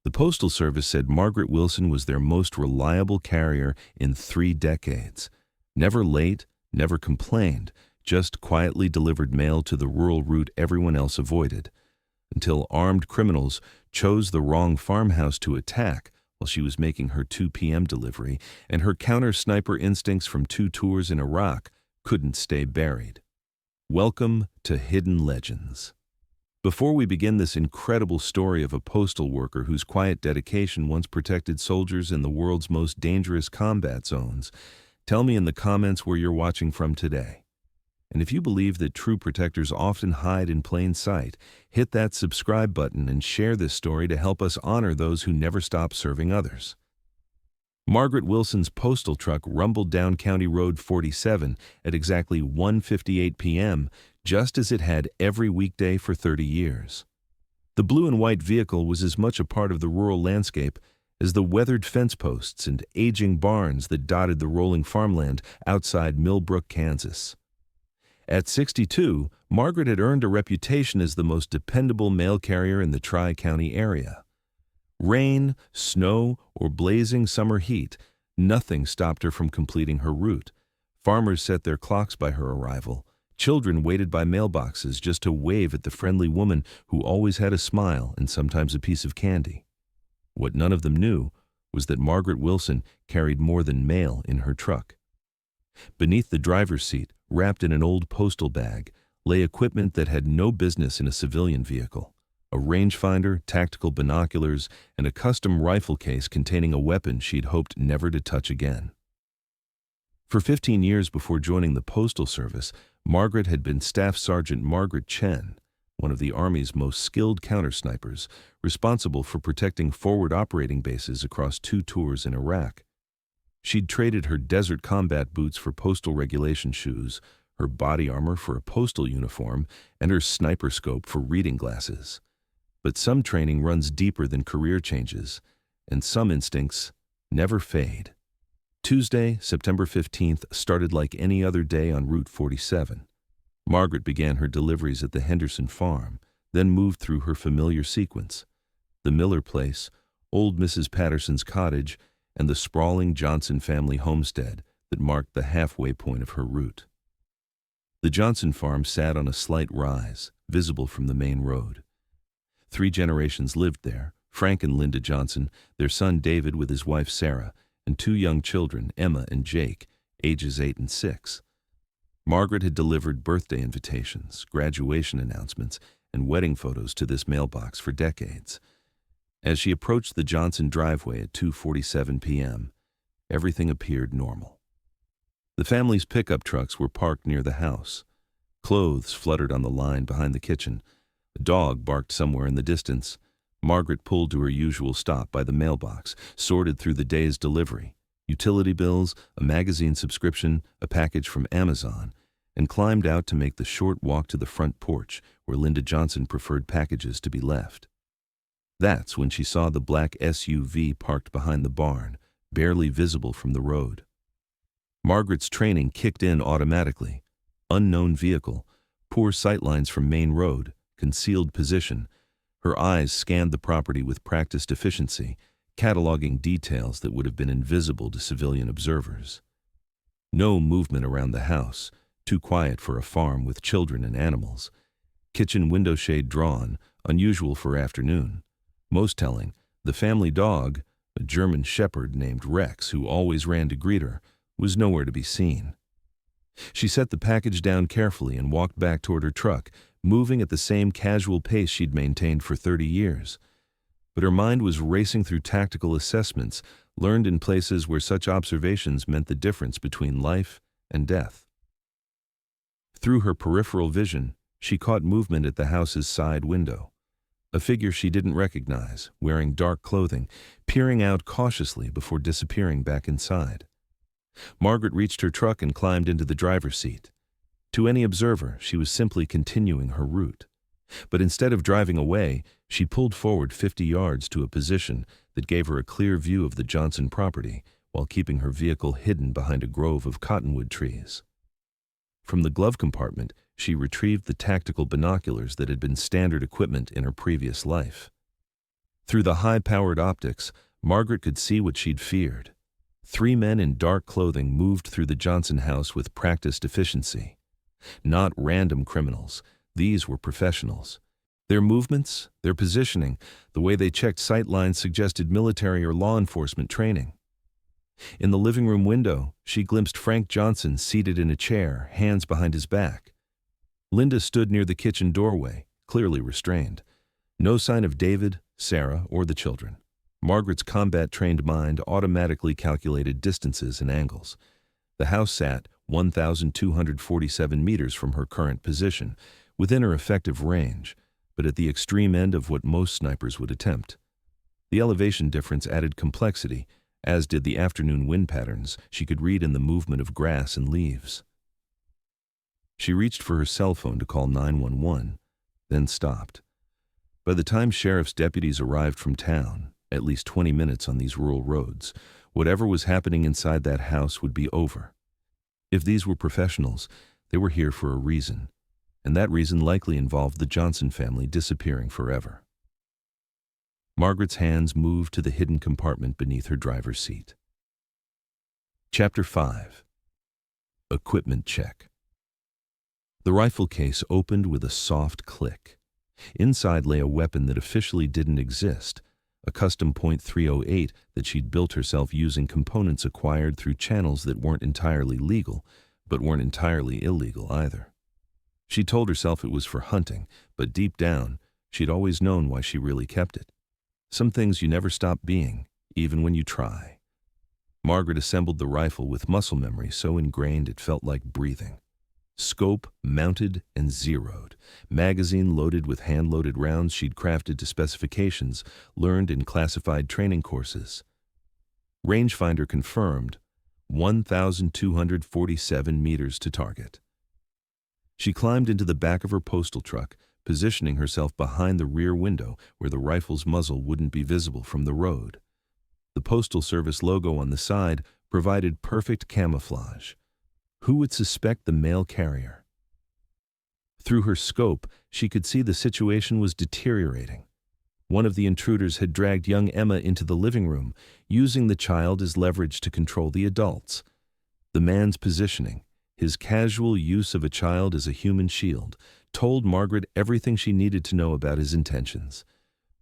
The Postal Service said Margaret Wilson was their most reliable carrier in 3 decades. Never late, never complained, just quietly delivered mail to the rural route everyone else avoided, until armed criminals chose the wrong farmhouse to attack while she was making her 2 p.m. delivery, and her counter-sniper instincts from 2 tours in Iraq couldn't stay buried. Welcome to Hidden Legends. Before we begin this incredible story of a postal worker whose quiet dedication once protected soldiers in the world's most dangerous combat zones, tell me in the comments where you're watching from today. And if you believe that true protectors often hide in plain sight, hit that subscribe button and share this story to help us honor those who never stop serving others. Margaret Wilson's postal truck rumbled down County Road 47 at exactly 1:58 p.m., just as it had every weekday for 30 years. The blue and white vehicle was as much a part of the rural landscape as the weathered fence posts and aging barns that dotted the rolling farmland outside Millbrook, Kansas. At 62, Margaret had earned a reputation as the most dependable mail carrier in the Tri-County area. Rain, snow, or blazing summer heat, nothing stopped her from completing her route. Farmers set their clocks by her arrival. Children waited by mailboxes just to wave at the friendly woman who always had a smile and sometimes a piece of candy. What none of them knew was that Margaret Wilson carried more than mail in her truck. Beneath the driver's seat, wrapped in an old postal bag, lay equipment that had no business in a civilian vehicle: a rangefinder, tactical binoculars, and a custom rifle case containing a weapon she'd hoped never to touch again. For 15 years before joining the Postal Service, Margaret had been Staff Sergeant Margaret Chen, one of the Army's most skilled counter-snipers, responsible for protecting forward operating bases across 2 tours in Iraq. She'd traded her desert combat boots for postal regulation shoes, her body armor for a postal uniform, and her sniper scope for reading glasses. But some training runs deeper than career changes, and some instincts never fade. Tuesday, September 15th, started like any other day on Route 47. Margaret began her deliveries at the Henderson farm, then moved through her familiar sequence: the Miller place, old Mrs. Patterson's cottage, and the sprawling Johnson family homestead that marked the halfway point of her route. The Johnson farm sat on a slight rise, visible from the main road. 3 generations lived there: Frank and Linda Johnson, their son David with his wife Sarah, and 2 young children, Emma and Jake, ages 8 and 6. Margaret had delivered birthday invitations, graduation announcements, and wedding photos to this mailbox for decades. As she approached the Johnson driveway at 2:47 p.m., everything appeared normal. The family's pickup trucks were parked near the house. Clothes fluttered on the line behind the kitchen. A dog barked somewhere in the distance. Margaret pulled to her usual stop by the mailbox, sorted through the day's delivery: utility bills, a magazine subscription, a package from Amazon, and climbed out to make the short walk to the front porch where Linda Johnson preferred packages to be left. That's when she saw the black SUV parked behind the barn, barely visible from the road. Margaret's training kicked in automatically. Unknown vehicle, poor sightlines from main road, concealed position. Her eyes scanned the property with practiced efficiency, cataloging details that would have been invisible to civilian observers. No movement around the house, too quiet for a farm with children and animals. Kitchen window shade drawn, unusual for afternoon. Most telling, the family dog, a German shepherd named Rex who always ran to greet her, was nowhere to be seen. She set the package down carefully and walked back toward her truck, moving at the same casual pace she'd maintained for 30 years. But her mind was racing through tactical assessments, learned in places where such observations meant the difference between life and death. Through her peripheral vision, she caught movement at the house's side window. A figure she didn't recognize, wearing dark clothing, peering out cautiously before disappearing back inside. Margaret reached her truck and climbed into the driver's seat. To any observer, she was simply continuing her route. But instead of driving away, she pulled forward 50 yards to a position that gave her a clear view of the Johnson property, while keeping her vehicle hidden behind a grove of cottonwood trees. From the glove compartment, she retrieved the tactical binoculars that had been standard equipment in her previous life. Through the high-powered optics, Margaret could see what she'd feared. 3 men in dark clothing moved through the Johnson house with practiced efficiency. Not random criminals, these were professionals. Their movements, their positioning, the way they checked sight lines suggested military or law enforcement training. In the living room window, she glimpsed Frank Johnson seated in a chair, hands behind his back. Linda stood near the kitchen doorway, clearly restrained. No sign of David, Sarah, or the children. Margaret's combat-trained mind automatically calculated distances and angles. The house sat 1,247 meters from her current position, within her effective range, but at the extreme end of what most snipers would attempt. The elevation difference added complexity, as did the afternoon wind patterns she could read in the movement of grass and leaves. She reached for her cell phone to call 911, then stopped. By the time sheriff's deputies arrived from town, at least 20 minutes on these rural roads, whatever was happening inside that house would be over. If these were professionals, they were here for a reason, and that reason likely involved the Johnson family disappearing forever. Margaret's hands moved to the hidden compartment beneath her driver's seat. Chapter 5. Equipment Check. The rifle case opened with a soft click. Inside lay a weapon that officially didn't exist, a custom .308 that she'd built herself using components acquired through channels that weren't entirely legal, but weren't entirely illegal either. She told herself it was for hunting, but deep down, she'd always known why she really kept it. Some things you never stop being, even when you try. Margaret assembled the rifle with muscle memory so ingrained it felt like breathing. Scope mounted and zeroed, magazine loaded with hand-loaded rounds she'd crafted to specifications learned in classified training courses. Rangefinder confirmed, 1,247 meters to target. She climbed into the back of her postal truck, positioning herself behind the rear window where the rifle's muzzle wouldn't be visible from the road. The Postal Service logo on the side provided perfect camouflage. Who would suspect the mail carrier? Through her scope, she could see the situation was deteriorating. One of the intruders had dragged young Emma into the living room, using the child as leverage to control the adults. The man's positioning, his casual use of a child as a human shield, told Margaret everything she needed to know about his intentions.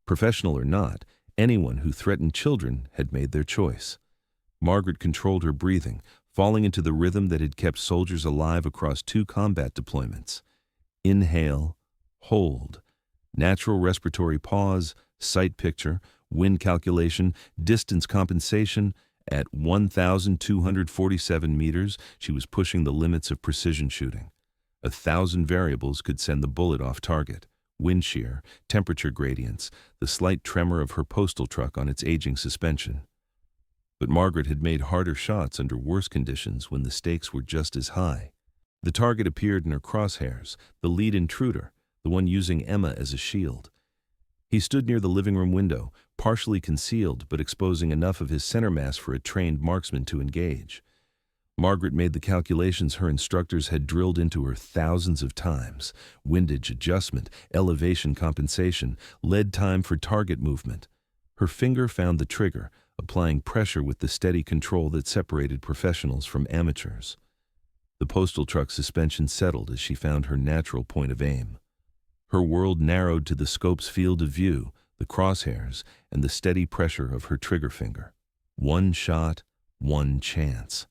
Professional or not, anyone who threatened children had made their choice. Margaret controlled her breathing, falling into the rhythm that had kept soldiers alive across 2 combat deployments. Inhale, hold, natural respiratory pause, sight picture, wind calculation, distance compensation. At 1,247 meters, she was pushing the limits of precision shooting. 1,000 variables could send the bullet off target. Wind shear, temperature gradients, the slight tremor of her postal truck on its aging suspension. But Margaret had made harder shots under worse conditions when the stakes were just as high. The target appeared in her crosshairs, the lead intruder, the one using Emma as a shield. He stood near the living room window, partially concealed but exposing enough of his center mass for a trained marksman to engage. Margaret made the calculations her instructors had drilled into her thousands of times: windage adjustment, elevation compensation, lead time for target movement. Her finger found the trigger, applying pressure with the steady control that separated professionals from amateurs. The postal truck suspension settled as she found her natural point of aim. Her world narrowed to the scope's field of view, the crosshairs, and the steady pressure of her trigger finger. One shot, one chance.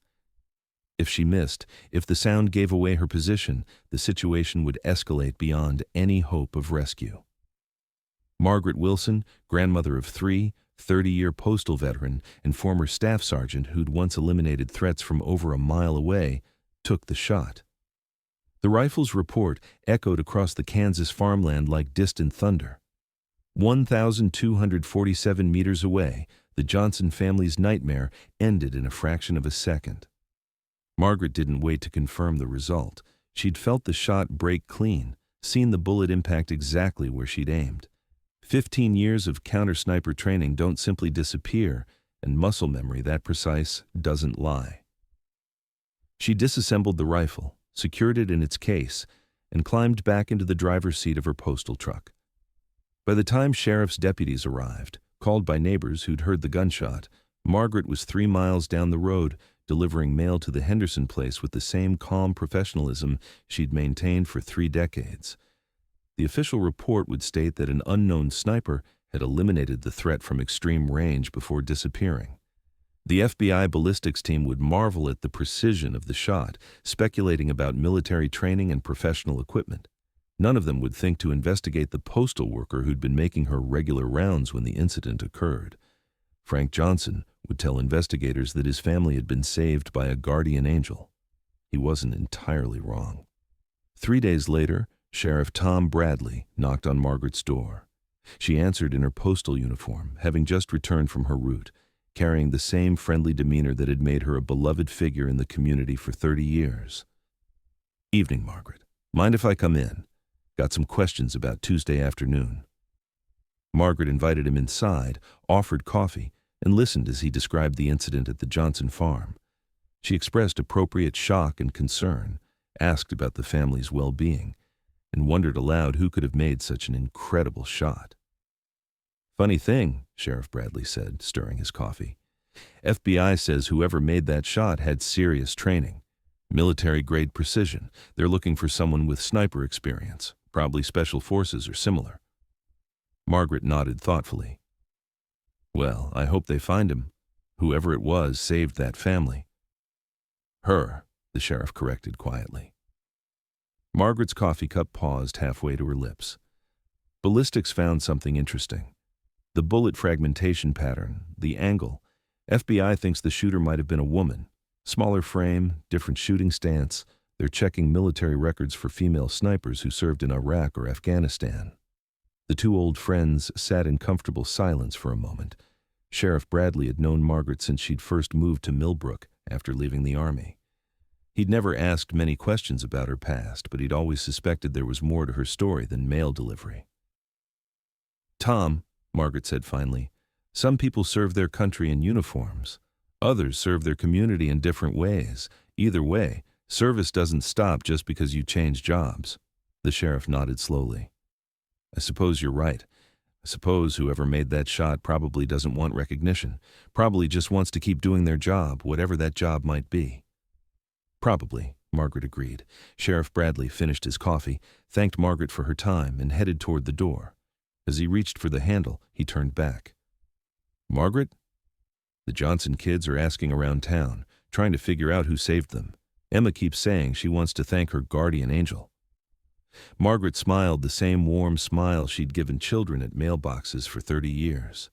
If she missed, if the sound gave away her position, the situation would escalate beyond any hope of rescue. Margaret Wilson, grandmother of 3, 30-year postal veteran and former staff sergeant who'd once eliminated threats from over a mile away, took the shot. The rifle's report echoed across the Kansas farmland like distant thunder. 1,247 meters away, the Johnson family's nightmare ended in a fraction of a second. Margaret didn't wait to confirm the result. She'd felt the shot break clean, seen the bullet impact exactly where she'd aimed. 15 years of counter-sniper training don't simply disappear, and muscle memory that precise doesn't lie. She disassembled the rifle, secured it in its case, and climbed back into the driver's seat of her postal truck. By the time sheriff's deputies arrived, Called by neighbors who'd heard the gunshot, Margaret was 3 miles down the road, delivering mail to the Henderson place with the same calm professionalism she'd maintained for 3 decades. The official report would state that an unknown sniper had eliminated the threat from extreme range before disappearing. The FBI ballistics team would marvel at the precision of the shot, speculating about military training and professional equipment. None of them would think to investigate the postal worker who'd been making her regular rounds when the incident occurred. Frank Johnson would tell investigators that his family had been saved by a guardian angel. He wasn't entirely wrong. 3 days later, Sheriff Tom Bradley knocked on Margaret's door. She answered in her postal uniform, having just returned from her route, carrying the same friendly demeanor that had made her a beloved figure in the community for 30 years. "Evening, Margaret. Mind if I come in? Got some questions about Tuesday afternoon." Margaret invited him inside, offered coffee, and listened as he described the incident at the Johnson farm. She expressed appropriate shock and concern, asked about the family's well-being, and wondered aloud who could have made such an incredible shot. "Funny thing," Sheriff Bradley said, stirring his coffee. "FBI says whoever made that shot had serious training. Military-grade precision. They're looking for someone with sniper experience, probably special forces or similar." Margaret nodded thoughtfully. "Well, I hope they find him. Whoever it was saved that family." "Her," the sheriff corrected quietly. Margaret's coffee cup paused halfway to her lips. Ballistics found something interesting. The bullet fragmentation pattern, the angle. FBI thinks the shooter might have been a woman. Smaller frame, different shooting stance. They're checking military records for female snipers who served in Iraq or Afghanistan. The two old friends sat in comfortable silence for a moment. Sheriff Bradley had known Margaret since she'd first moved to Millbrook after leaving the Army. He'd never asked many questions about her past, but he'd always suspected there was more to her story than mail delivery. "Tom," Margaret said finally, "some people serve their country in uniforms. Others serve their community in different ways. Either way, service doesn't stop just because you change jobs." The sheriff nodded slowly. "I suppose you're right. I suppose whoever made that shot probably doesn't want recognition, probably just wants to keep doing their job, whatever that job might be." "Probably," Margaret agreed. Sheriff Bradley finished his coffee, thanked Margaret for her time, and headed toward the door. As he reached for the handle, he turned back. "Margaret? The Johnson kids are asking around town, trying to figure out who saved them. Emma keeps saying she wants to thank her guardian angel." Margaret smiled the same warm smile she'd given children at mailboxes for 30 years.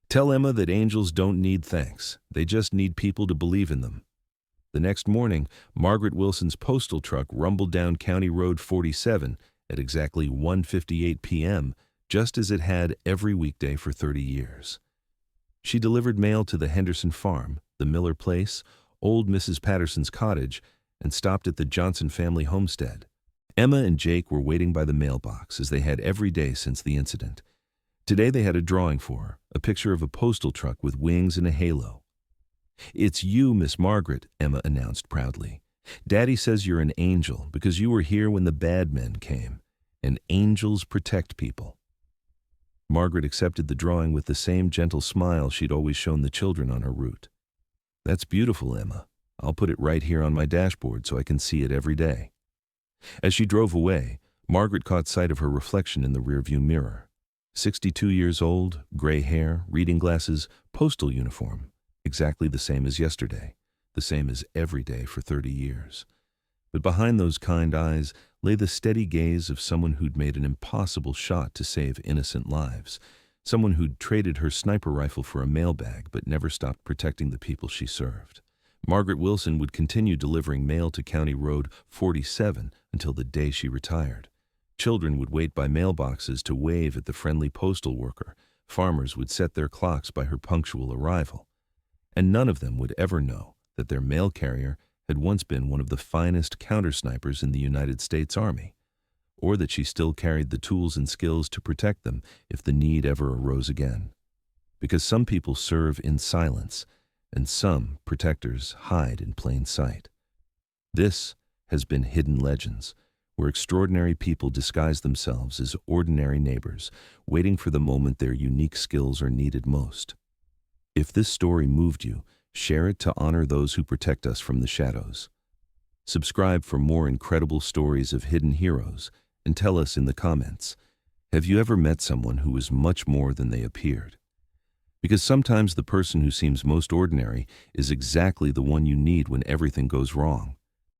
"Tell Emma that angels don't need thanks. They just need people to believe in them." The next morning, Margaret Wilson's postal truck rumbled down County Road 47 at exactly 1:58 p.m., just as it had every weekday for 30 years. She delivered mail to the Henderson farm, the Miller place, old Mrs. Patterson's cottage, and stopped at the Johnson family homestead. Emma and Jake were waiting by the mailbox, as they had every day since the incident. Today they had a drawing for her, a picture of a postal truck with wings and a halo. "It's you, Miss Margaret," Emma announced proudly. "Daddy says you're an angel because you were here when the bad men came, and angels protect people." Margaret accepted the drawing with the same gentle smile she'd always shown the children on her route. "That's beautiful, Emma. I'll put it right here on my dashboard so I can see it every day." As she drove away, Margaret caught sight of her reflection in the rearview mirror. 62 years old, gray hair, reading glasses, postal uniform. Exactly the same as yesterday, the same as every day for 30 years. But behind those kind eyes lay the steady gaze of someone who'd made an impossible shot to save innocent lives, someone who'd traded her sniper rifle for a mailbag but never stopped protecting the people she served. Margaret Wilson would continue delivering mail to County Road 47 until the day she retired. Children would wait by mailboxes to wave at the friendly postal worker. Farmers would set their clocks by her punctual arrival. And none of them would ever know that their mail carrier had once been one of the finest counter-snipers in the United States Army, or that she still carried the tools and skills to protect them if the need ever arose again. Because some people serve in silence, and some protectors hide in plain sight. This has been Hidden Legends, where extraordinary people disguise themselves as ordinary neighbors, waiting for the moment their unique skills are needed most. If this story moved you, share it to honor those who protect us from the shadows. Subscribe for more incredible stories of hidden heroes, and tell us in the comments, have you ever met someone who was much more than they appeared? Because sometimes the person who seems most ordinary is exactly the one you need when everything goes wrong.